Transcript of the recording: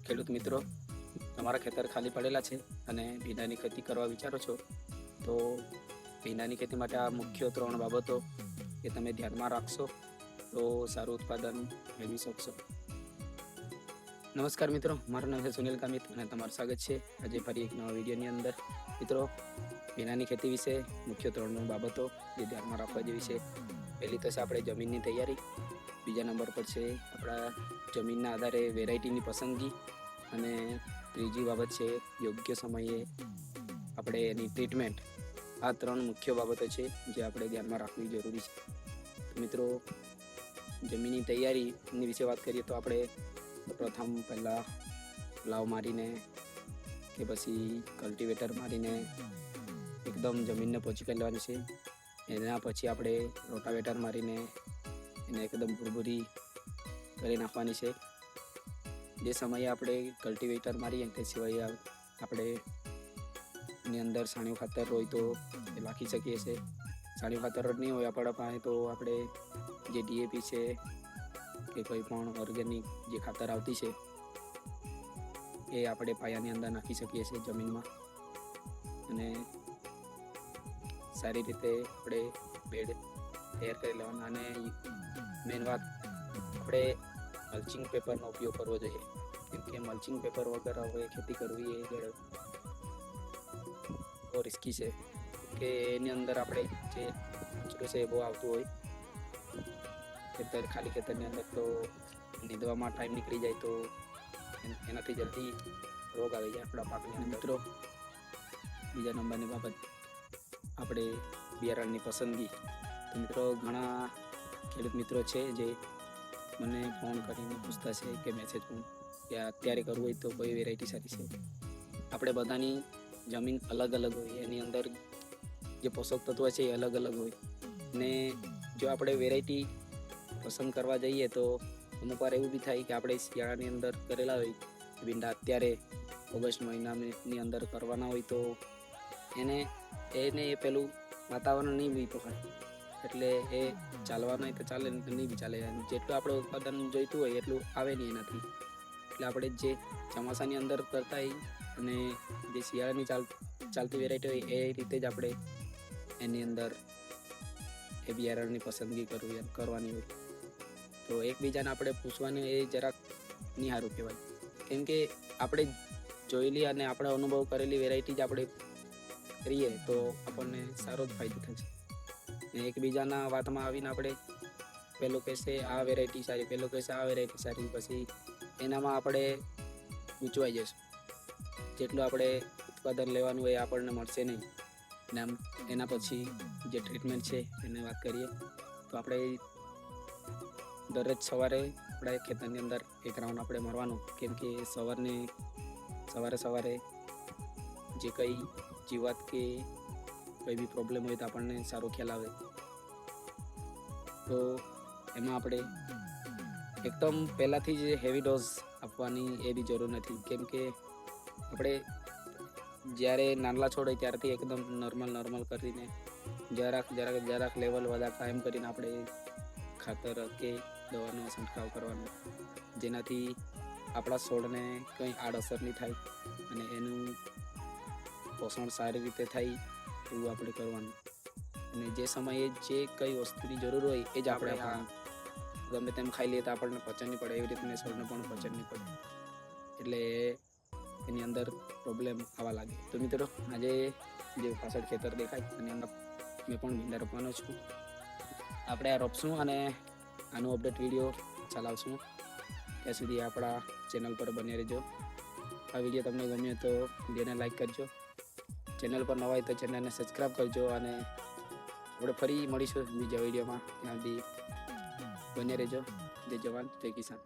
ખેડૂત મિત્રો, તમારા ખેતર ખાલી પડેલા છે અને ભીંડાની ખેતી કરવા વિચારો છો તો ભીંડાની ખેતી માટે આ મુખ્ય 3 બાબતો એ તમે ધ્યાનમાં રાખશો તો સારું ઉત્પાદન મેળવી શકશો. નમસ્કાર મિત્રો, મારું નામ છે સુનિલ કામિત અને તમારું સ્વાગત છે આજે ફરી એક નવા વિડીયોની અંદર. મિત્રો, ભીંડાની ખેતી વિશે મુખ્ય 3 બાબતો જે ધ્યાનમાં રાખવા જેવી છે. પહેલી તો છે આપણે જમીનની તૈયારી, બીજા નંબર પર છે આપણા જમીનના આધારે વેરાયટીની પસંદગી અને ત્રીજી બાબત છે યોગ્ય સમયે આપણે એની ટ્રીટમેન્ટ. આ 3 મુખ્ય બાબતો છે જે આપણે ધ્યાનમાં રાખવી જરૂરી છે. મિત્રો, જમીનની તૈયારીની વિશે વાત કરીએ તો આપણે પ્રથમ પહેલાં લાવ મારીને કે પછી કલ્ટિવેટર મારીને એકદમ જમીનને પોચી કરી લેવાની છે. એના પછી આપણે રોટાવેટર મારીને એને એકદમ ભૂરભૂરી કરી નાખવાની છે. જે સમયે આપણે કલ્ટિવેટર મારીએ તે સિવાય આપણે એની અંદર છાણિયું ખાતર હોય તો એ નાખી શકીએ છીએ. છાણિયું ખાતર નહીં હોય આપણા પાસે તો આપણે જે DAP છે કે કોઈ પણ ઓર્ગેનિક જે ખાતર આવતી છે એ આપણે પાયાની અંદર નાખી શકીએ છીએ જમીનમાં. અને સારી રીતે આપણે બેડ તૈયાર કરી લેવાના. અને મેન વાત, આપણે મલ્ચિંગ પેપરનો ઉપયોગ કરવો જોઈએ, કેમ કે મલ્ચિંગ પેપર વગર હવે ખેતી કરવી એ બહુ રિસ્કી છે કે એની અંદર આપણે જે કચરો છે એ બહુ આવતું હોય ખાલી ખેતરની અંદર, તો નીંદવામાં ટાઈમ નીકળી જાય તો એનાથી જલ્દી રોગ આવી જાય આપણા પાકની અંદર. મિત્રો, બીજા નંબરની બાબત આપણે બિયારણની પસંદગી. તો મિત્રો, ઘણા ખેડૂત મિત્રો છે જે મને ફોન કરીને પૂછતા છે કે મેસેજ પણ કે અત્યારે કરવું હોય તો કોઈ વેરાયટી સારી છે. આપણે બધાની જમીન અલગ અલગ હોય, એની અંદર જે પોષક તત્વો છે એ અલગ અલગ હોય. ને જો આપણે વેરાયટી પસંદ કરવા જઈએ તો અમુક વાર એવું બી થાય કે આપણે શિયાળાની અંદર કરેલા હોય ભીંડા અત્યારે ઓગસ્ટ મહિનાની અંદર કરવાના હોય તો એને એ પેલું વાતાવરણ નહીં બી પકડે, એટલે એ ચાલવાનું હોય તો ચાલે, નહીં બી ચાલે. જેટલું આપણે ઉત્પાદન જોઈતું હોય એટલું આવે નહીં એનાથી. એટલે આપણે જે ચોમાસાની અંદર કરતા હોય અને જે શિયાળાની ચાલતી વેરાયટી હોય એ રીતે જ આપણે એની અંદર એ બિયારણની પસંદગી કરવાની હોય. તો એકબીજાને આપણે પૂછવાનું એ જરાક નહીં સારું કહેવાય, કેમ કે આપણે જોયેલી અને આપણે અનુભવ કરેલી વેરાયટી જ આપણે કરીએ તો આપણને સારો જ ફાયદો થશે. ને એકબીજાના વાતમાં આવીને આપણે પેલો કહેશે આ વેરાયટી સારી, પેલો કહેશે આ વેરાયટી સારી, પછી એનામાં આપણે ગૂંચવાઈ જઈશું. જેટલું આપણે ઉત્પાદન લેવાનું હોય આપણને મળશે નહીં. ને આમ એના પછી જે ટ્રીટમેન્ટ છે એને વાત કરીએ તો આપણે દરરોજ સવારે આપણા ખેતરની અંદર એક રાઉન્ડ આપણે મારવાનું, કેમ કે સવારે જે કંઈ જીવાત કે કોઈ બી પ્રોબ્લેમ હોય તો આપણને સારો ખ્યાલ આવે. તો એમાં આપણે એકદમ પહેલાંથી જ હેવી ડોઝ આપવાની એ બી જરૂર નથી, કેમ કે આપણે જ્યારે નાનલા છોડ હોય ત્યારથી એકદમ નોર્મલ કરીને જરાક લેવલ વધારે ટાઈમ કરીને આપણે ખાતર કે દવાનો છંટકાવ કરવાનો, જેનાથી આપણા છોડને કંઈ આડઅસર નહીં થાય અને એનું પોષણ સારી રીતે થાય એવું આપણે કરવાનું. અને જે સમયે જે કઈ વસ્તુની જરૂર હોય એ જ આપણે ગમે તેમ ખાઈ લઈએ તો આપણને પચન નહીં પડે, એવી રીતને છોડને પણ પચન નહીં પડે, એટલે એની અંદર પ્રોબ્લેમ આવવા લાગે. તો મિત્રો, આજે જે પાછળ ખેતર દેખાય અને અંદર મેં પણ ભીંડા રોપવાનો છું. આપણે આ રોપશું અને આનું અપડેટ વિડીયો ચલાવશું. ત્યાં સુધી આપણા ચેનલ પર બને રહેજો. આ વિડીયો તમને ગમ્યો તો વિડીયોને લાઈક કરજો, ચેનલ પર નવા હોય તો ચેનલને સબસ્ક્રાઈબ કરજો. અને આપણે ફરી મળીશું બીજા વિડીયોમાં. ત્યાં સુધી બને રહેજો. જય જવાન જય કિસાન.